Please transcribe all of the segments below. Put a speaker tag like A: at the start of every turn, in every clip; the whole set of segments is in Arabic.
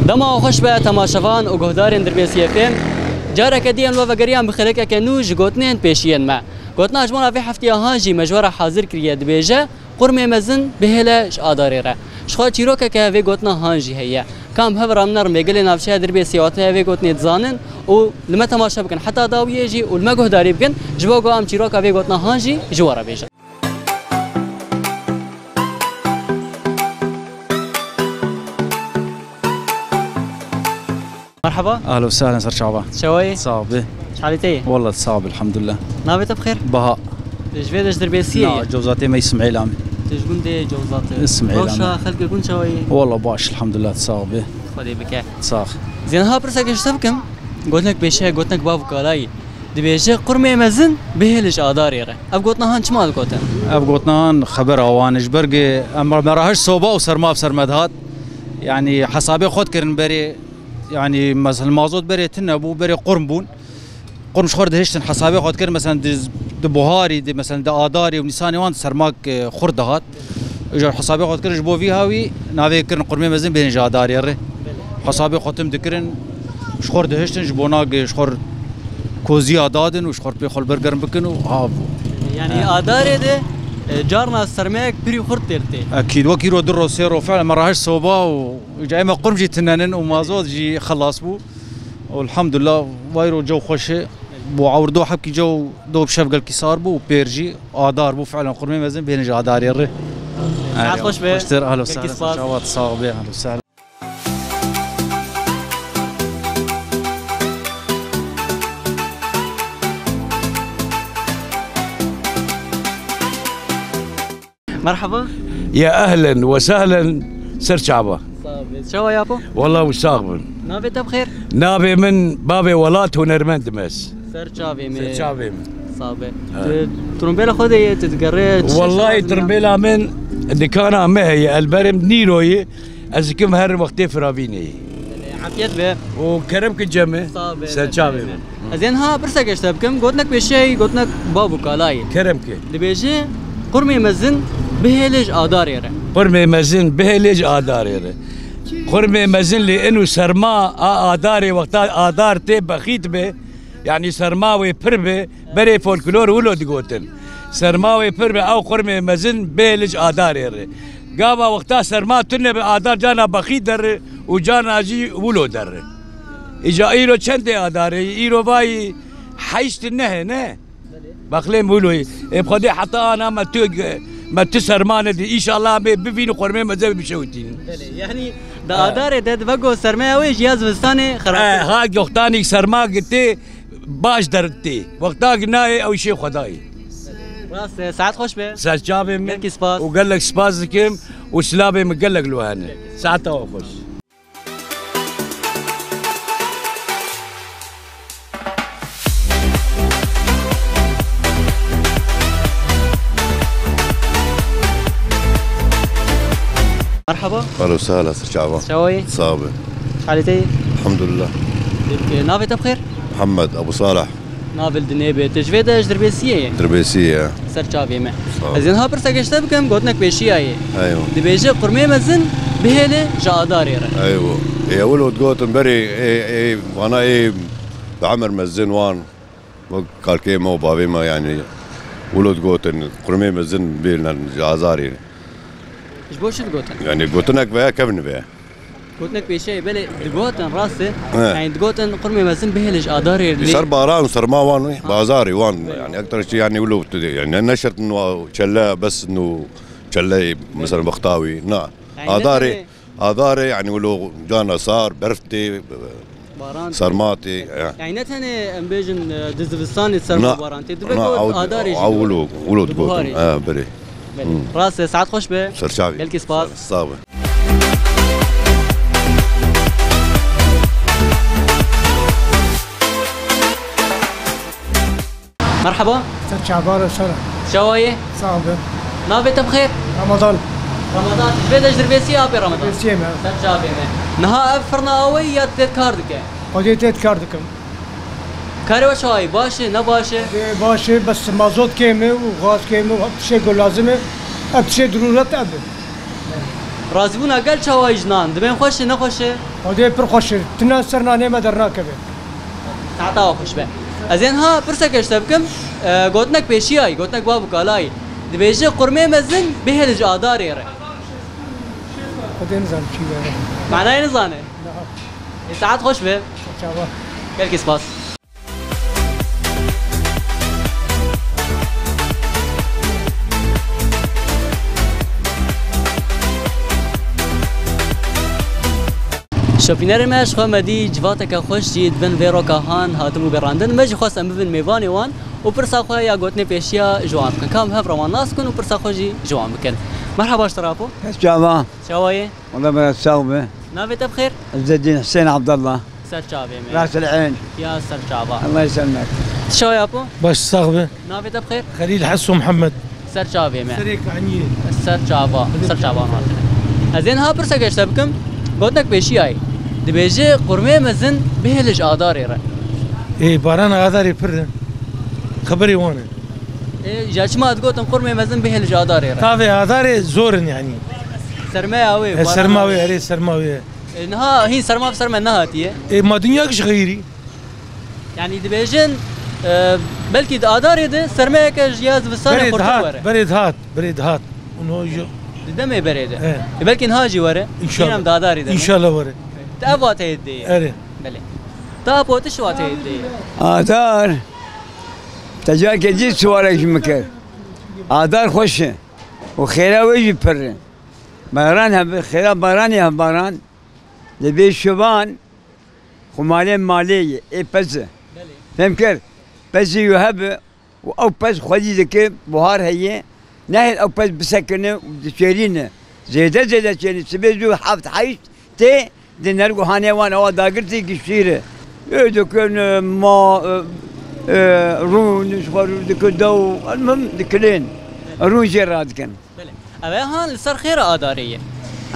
A: دما خوش به تماشاوان و گهدارین دربیسی فیلم جارك ديان وفقريان بخلك كنوج قوتنين بيشين ما قوتنا جمعنا في حفتي هانجي مجورة حاضر كريا دبيجة قرمي مزن بهلاش آداريرة شخوة تيروكا كهفي قوتنا هانجي هي كام هفر امنر ميقلي نافشها دربيسي واتنا هفي قوتني تزانن ولما تماشا بكن حتى داوي يجي ولما قهداري بكن جبوغو ام تيروكا في قوتنا هانجي جوارا بيجة مرحبا
B: اهلا وسهلا سر شعبان
A: شوي
B: صعبه
A: شحالتي
B: والله صعب الحمد لله
A: نابت بخير
B: بهاء
A: تجفيدش دربيسية
B: لا جوزاتي ما يسمعي لامي
A: تجبون دي جوزاتي
B: اسمعي لامي
A: روشا خلق يكون شوي
B: والله باش الحمد لله صعبه
A: خدي بك
B: صاخ
A: زين ها برسك ايش سبكم قلت لك بيشه قلت لك باب كالاي دبيشه قرمي مزن بهلش اداريره اب قلتنا هان شمال قوتن
B: اب قلتنا خبر اوانش برقي امر ما راهش صوبه وسرما بسرمدهات يعني حسابي خود كرن بري يعني مثلا مازوت بري تنبو بري قرنبون قرمش خورد هشتن حسابي خود كرن مثلا دي بوهاري دي مثلا دي اداري ونساني وان سرماك خوردهات اجا حسابي خود كرن جبو في هاوي نافي كرن قرمي مزن بين جاداري ري حسابي خودم دكرن شخور دهشتن جبوناق شخور كوزي ادادن وشخور بيخول برجرن بكن وهاف
A: يعني اداري ده جارنا السرماك بري خورد تيرتي
B: اكيد وكيرو درو سيرو فعلا ما راهش صوبه وجاي ما قرم جي تنانن ومازوت جي خلاص بو والحمد لله وايرو جو خوش بو عوردو حبكي جو دو بشفقل كي صار بو بيرجي ادار بو فعلا قرمي مازن بين جا ادار يري
A: ساعات خوش به
B: اهلا وسهلا شوات صاغبي اهلا وسهلا
A: مرحبا
C: يا اهلا وسهلا سر شعبه
A: شو يا ابو
C: والله وساغبن
A: نابي بخير
C: نابي من بابي ولات ونرمند مس
A: سر شابي
C: سر شعبي
A: صابي ترمبيلا خذي تتقريت
C: والله ترمبيلا من دكانا ما هي البرم نيروي ازكم هر وقت فرابيني
A: عافيت به
C: وكرمك الجمع سر شعبي
A: زين ها برسك ايش تبكم قلت لك بشيء قلت لك بابو كالاي
C: كرمك
A: دبيجي قرمي مزن بهلج آداريره
C: قرمي مزن بهلج آداريره قرمي مزن لأنه سرما آداري وقت آدار تي بخيت به يعني سرماوي بربه بري فولكلور ولو دقوتن سرماوي بربه أو قرمي مزن بهلج آداريره قابا وقتا سرما تنه بآدار جانا بخيت در وجانا جي ولو در إجا إيرو چند آداري إيرو باي حيشت نه نه بخلين بقولوا بخدي حتى انا ما تسرمان دي ان شاء الله بفين قرمه مزه بشوتين
A: يعني دا اداره دد بقو سرماوي جهاز وستاني خراب
C: ها وقتاني سرما قلت باش درتي وقتا قلنا او شيء خداي
A: راس ساعات خوش به
C: ساعات جابي
A: من سباس
C: وقال لك سباس كم وسلابي مقال لك لوهانه ساعتها خوش
D: مرحبا اهلا وسهلا سر شعبان
A: شوي
D: صابه
A: حالتي
D: الحمد لله
A: نافي بخير
D: محمد ابو صالح
A: نافل دنيبه تجفيده دربيسيه
D: دربيسيه
A: سر شابي ما زين ها برسك ايش تبكم قلت لك بشي اي
D: ايوه
A: دبيجي قرمي مزن بهله جاداريره
D: ايوه يا ولد قوتن بري اي وانا اي بعمر مزن وان قال كيما وبابي ما يعني ولد قوتن قرمي مزن بيلنا جازاري
A: ايش بوش تقوتن؟
D: يعني قوتنك بها كبن بها
A: قوتنك بشيء بلي تقوتن راسه يعني تقوتن قرمي مزن بهلج اداري اللي
D: صار باران صار ما وان بازاري وان يعني اكثر شيء يعني ولو يعني نشرت انه شلا بس انه شلا مثلا بخطاوي نعم اداري يعني ولو جانا صار برفتي صرماتي
A: يعني نتهني امبيجن دزفستاني صار باران تدبقوا اداري
D: ولو تقوتن بري
A: راس ساعات خوش به
D: سر شعبي
A: يلكي سباس
D: صابه
A: مرحبا
E: سر شعبان وسهلا
A: شويه
E: صعبه
A: نافي بخير
E: رمضان
A: بدش دربيسي ابي رمضان
E: دربيسي ما
A: سر شعبي نها افرنا اوي كاردك
E: قضيت كاردكم
A: كاري وشاي باشه نباشه
E: باشه بس مازوت كيمه وغاز كيمه وهب شيء لازمه هب شيء ضرورت اب
A: راضی بوون اگل چاوای جنان دبین خوشه نخوشه
E: ودي پر خوش تنا سرنا نيما درنا كبه
A: تعطا خوش به از اینها پرسه کشته بکم گوتنک پیشیای گوتنک بابو کالای دبیجه قرمه مزن بهلج آداری ره
E: ودي نزل شي
A: معناه نزانه ساعات خوش به
E: شابه
A: بلکی سپاس شوپینر ماش خو مدی جواتک خوش جید بن ویرو کهان هاتمو براندن مج خواست ام بن میوانی وان و پرسا خو یا گوتنی پیشیا جوان کن کام هف روان ناس کن و پرسا خو جی جوان بکن مرحبا اشتراپو
F: شعبان
A: شوايه
F: والله من الثوبة
A: نافت بخير
F: عز الدين حسين عبد الله
A: سر شابه
F: راس العين
A: يا سر شابه
F: الله يسلمك
A: شوايه ابو
G: باش صاغبه
A: نافت بخير
G: خليل حسو محمد
A: سر شابه ما
G: سريك عني
A: سر شابه سر شابه ازين ها پرسا گشته بکم گوتنک پیشیای دبیجه قرمه مزن بهلج آداری ره
G: ايه باران غادر يفر خبري وانا
A: جاش ما تقولن قرمه مزن بهلج آداری ره
G: طافي غادر زورن يعني
A: سرمایه اوی
G: سرماوي عليه سرماوي
A: انها هي سرما بسرما نهاتيه
G: ايه ما دنياكش غيري
A: يعني دبيجن بلكي آدار يده سرمایه که جیاز وسانه خورده وره
G: بريد هات انه جو
A: دمه بريده
G: ايه
A: بلكي نهاجي وره
G: ان شاء الله
A: دادار يده
G: ان شاء الله وره
A: تابوات يدي
G: ايه
A: بله تابوت شو وات يدي
F: آدار تجاك جيت سوالك مكر آدار خوشه وخيرا ويجي بره باران خيرا باران باران لبي شبان خمالين مالية اي بس فهم كيف بس يهب او بس خدي ذكي بهار هي نهي او بس بسكنه وشيرينه زيادة شيرين سبيزو حافظ حيش تي دينارغو هانيوان او داغرتي كشيره يدكن ما رون شغل دكدو المهم دكلين رون جراد كان
A: بله اوه هان لسر خير آداريه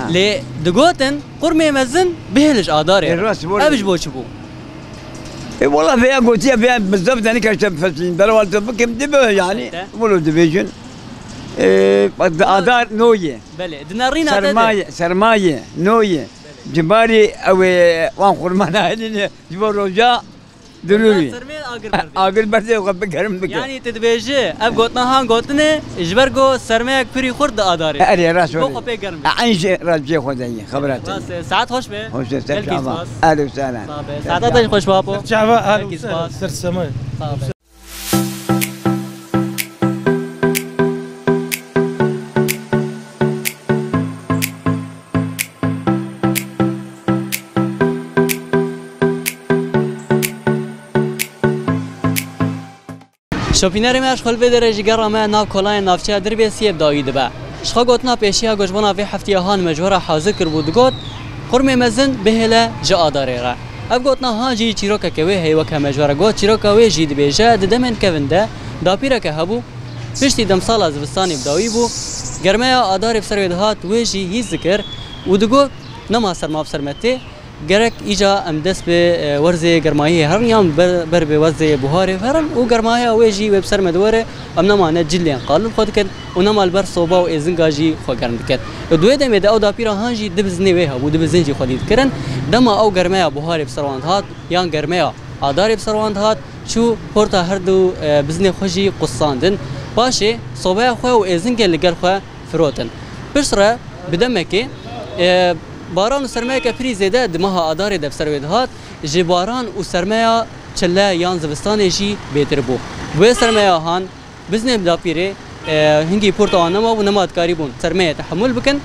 A: لي دقوتن قرمه مزن بهلج آداري
F: الراس
A: ابش بوشبو
F: والله فيها قوتيه فيها بالضبط انا كشف فلسطين بلوال تبكم دبه يعني ولو ديفيجن آدار نويه
A: بله دنارين
F: سرمايه نويه جباري او وان خرمانا هلين جبار رجاء ضروري اقل برده وقبل كرم بك
A: يعني تدبيجي اب قوتنا هان قوتني اجبرغو سرماك فري خرد اداري
F: اري راس
A: بو خبي كرم
F: عين راس جي خدني خبرات
A: بس ساعات خوش به
F: خوش استشعاب اهلا وسهلا
A: ساعات خوش بابو
G: شعبا اهلا وسهلا سر السماء
A: شوپینر میاش خل بدر جگرا ما ناف کلای نافچه دربی سیب داوید با شخا گوتنا پیشیا گوجبنا وی هفته هان مجبور حاضر کر بود گوت قرم مزن بهله جا داره را اب گوتنا ها جی چیروکا کوی هی وک مجبور گوت چیروکا وی جید بیجا ددمن کونده دا پیرا که هبو پشتی دم سال از وستانی بداوی بو گرمه آدار بسر ودهات وی جی هی ذکر و دگو نما سر ما بسرمته گرک ایجا ام دست به ورزه گرمایی هرن یام بر به ورزه بهاری هرن و گرمایی اوجی وب سر مدوره ام نمانه جلیان قالب خود کن و نمال بر صوبا و ازنگاجی خو گرم دکت دوی دمه د او دا پیرا هانجی دبزنی وه و دبزنجی خودید کرن دما او گرمایی بهاری بسروند هات یان گرمایی آداری بسروند هات شو پورتا هر دو بزنی خوشی قصاندن باشه صوبا خو و ازنگل لگر خو فروتن بسره بدمکی باران و سرمایه که پری زیده دماها آداری دفسر ویدهات جی باران و سرمایه چله یان زوستان جی بهتر بو بوی سرمایه هان بزنه بدا پیره هنگی پورتا آنما و نماد کاری بون سرمایه تحمل بکن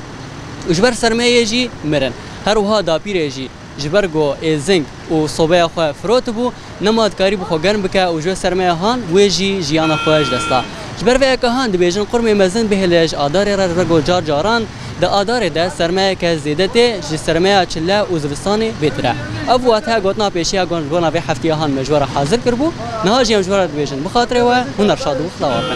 A: و جبر سرمایه جی مرن هر وها دا پیره جی جبرگو ازنگ و صوبه خواه فروت بو نماد کاری بو خو گرم بکه و جو سرمایه هان و جی جیان خواهش دستا جبر وی که هان دبیجن قرم مزن بهلج آداری را رگو جار جاران دا آدار ده سرمایه که زیدته جی سرمایه چله و زوستانی بهتره ابو وقتها گوتنا پیشیا گونجبونا وی هفته هان مجبور حاضر کربو نهاجی مجبور بیشن بخاطر و هنر شاد و خلاوه